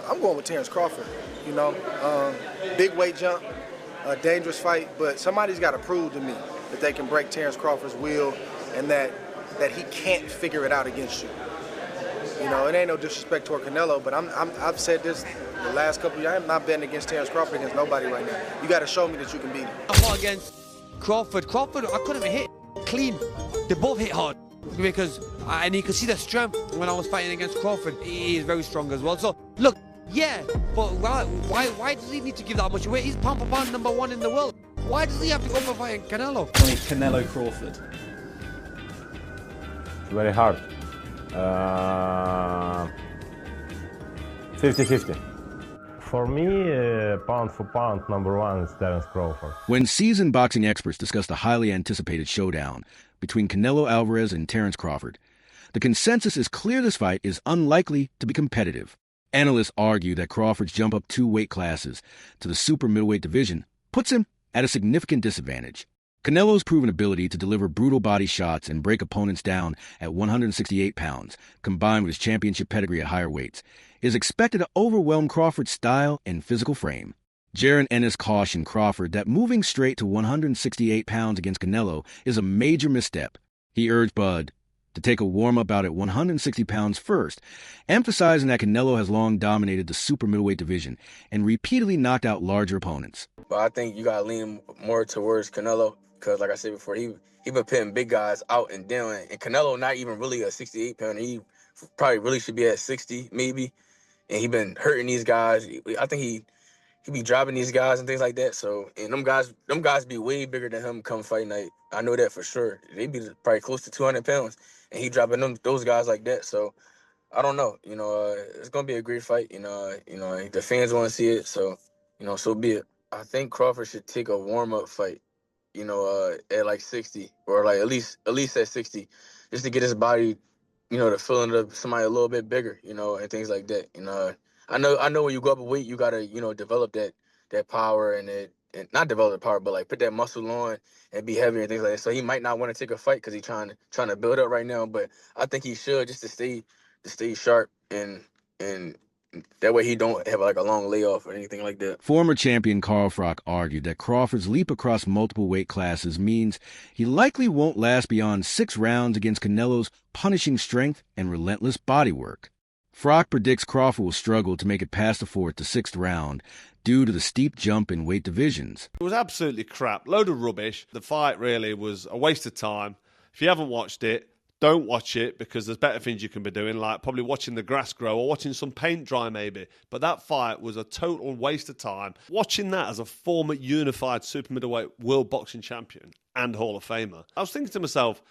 I'm going with Terence Crawford. You know, big weight jump, a dangerous fight, but somebody's got to prove to me that they can break Terence Crawford's will and that he can't figure it out against you. You know, it ain't no disrespect toward Canelo, but I've said this the last couple of years. I'm not betting against Terence Crawford against nobody right now. You got to show me that you can beat him. I fought against Crawford. I couldn't even hit clean. They both hit hard because, and you could see the strength when I was fighting against Crawford. He is very strong as well. So, look, yeah, but why does he need to give that much weight? He's pound for pound #1 in the world. Why does he have to go for fighting Canelo? Canelo Crawford. Very hard. 50-50. For me, pound for pound, #1 is Terence Crawford. When seasoned boxing experts discuss the highly anticipated showdown between Canelo Alvarez and Terence Crawford, the consensus is clear this fight is unlikely to be competitive. Analysts argue that Crawford's jump up 2 weight classes to the super middleweight division puts him at a significant disadvantage. Canelo's proven ability to deliver brutal body shots and break opponents down at 168 pounds, combined with his championship pedigree at higher weights, is expected to overwhelm Crawford's style and physical frame. Jaron Ennis cautioned Crawford that moving straight to 168 pounds against Canelo is a major misstep. He urged Bud to take a warm-up bout at 160 pounds first, emphasizing that Canelo has long dominated the super middleweight division and repeatedly knocked out larger opponents. But I think you got to lean more towards Canelo because, like I said before, he been pitting big guys out and down. And Canelo not even really a 68-pounder. He probably really should be at 60, maybe. And he been hurting these guys. I think he be dropping these guys and things like that. So, and them guys be way bigger than him come fight night. I know that for sure. They be probably close to 200 pounds. And he dropping those guys like that. So, I don't know. You know, it's going to be a great fight. You know, the fans want to see it. So, so be it. I think Crawford should take a warm-up fight, at like 60 or like at least at 60, just to get his body, to feeling of somebody a little bit bigger, and things like that. I know when you go up a weight, you gotta, develop that power and not develop the power, but like put that muscle on and be heavier and things like that. So he might not want to take a fight because he's trying to build up right now, but I think he should just to stay sharp and that way he don't have like a long layoff or anything like that. Former champion Carl Froch argued that Crawford's leap across multiple weight classes means he likely won't last beyond 6 rounds against Canelo's punishing strength and relentless bodywork. Froch predicts Crawford will struggle to make it past the 4th to 6th round due to the steep jump in weight divisions. It was absolutely crap, load of rubbish. The fight really was a waste of time. If you haven't watched it, don't watch it because there's better things you can be doing, like probably watching the grass grow or watching some paint dry maybe. But that fight was a total waste of time. Watching that as a former unified super middleweight world boxing champion and Hall of Famer, I was thinking to myself,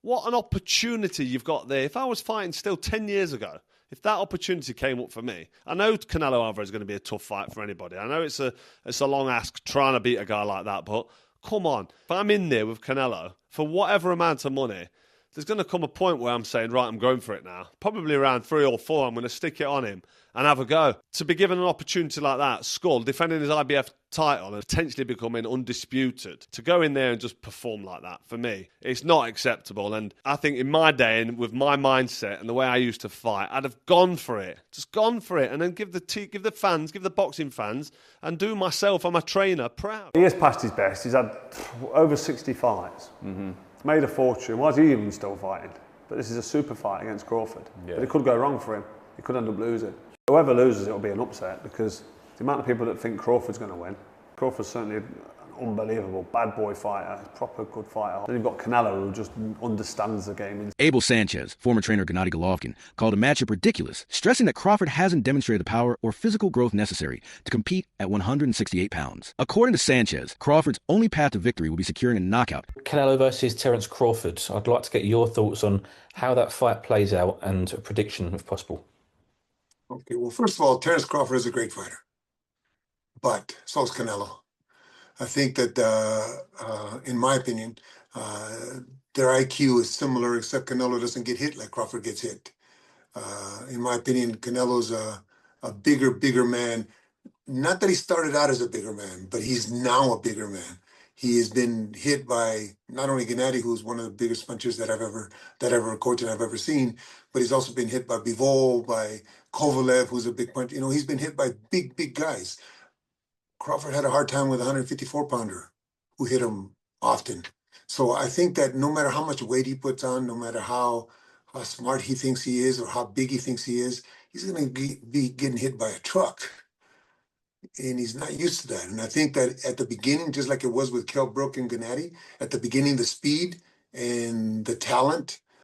what an opportunity you've got there. If I was fighting still 10 years ago, if that opportunity came up for me, I know Canelo Alvarez is going to be a tough fight for anybody. I know it's a long ask trying to beat a guy like that, but come on. If I'm in there with Canelo for whatever amount of money, there's going to come a point where I'm saying, right, I'm going for it now. Probably around 3 or 4, I'm going to stick it on him and have a go. To be given an opportunity like that, Skull, defending his IBF title and potentially becoming undisputed, to go in there and just perform like that, for me, it's not acceptable. And I think in my day and with my mindset and the way I used to fight, I'd have gone for it. Just gone for it and then give the fans, give the boxing fans and do myself and my trainer proud. He has passed his best. He's had over 60 fights. Mm-hmm. Made a fortune. Why is he even still fighting? But this is a super fight against Crawford. Yeah. But it could go wrong for him. He could end up losing. Whoever loses, it'll be an upset because the amount of people that think Crawford's going to win. Crawford's certainly an unbelievable bad boy fighter, proper good fighter. Then you've got Canelo who just understands the game. Abel Sanchez, former trainer Gennady Golovkin, called a matchup ridiculous, stressing that Crawford hasn't demonstrated the power or physical growth necessary to compete at 168 pounds. According to Sanchez, Crawford's only path to victory will be securing a knockout. Canelo versus Terence Crawford. I'd like to get your thoughts on how that fight plays out and a prediction if possible. Okay, well, first of all, Terence Crawford is a great fighter, but so is Canelo. I think that, in my opinion, their IQ is similar, except Canelo doesn't get hit like Crawford gets hit. In my opinion, Canelo's a bigger man. Not that he started out as a bigger man, but he's now a bigger man. He has been hit by not only Gennady, who's one of the biggest punchers that I've ever coached and I've ever seen, but he's also been hit by Bivol, by Kovalev, who's a big punch. You know, he's been hit by big guys. Crawford had a hard time with a 154-pounder who hit him often. So I think that no matter how much weight he puts on, no matter how smart he thinks he is or how big he thinks he is, he's going to be getting hit by a truck. And he's not used to that. And I think that at the beginning, just like it was with Kell Brook and Gennady, at the beginning, the speed and the talent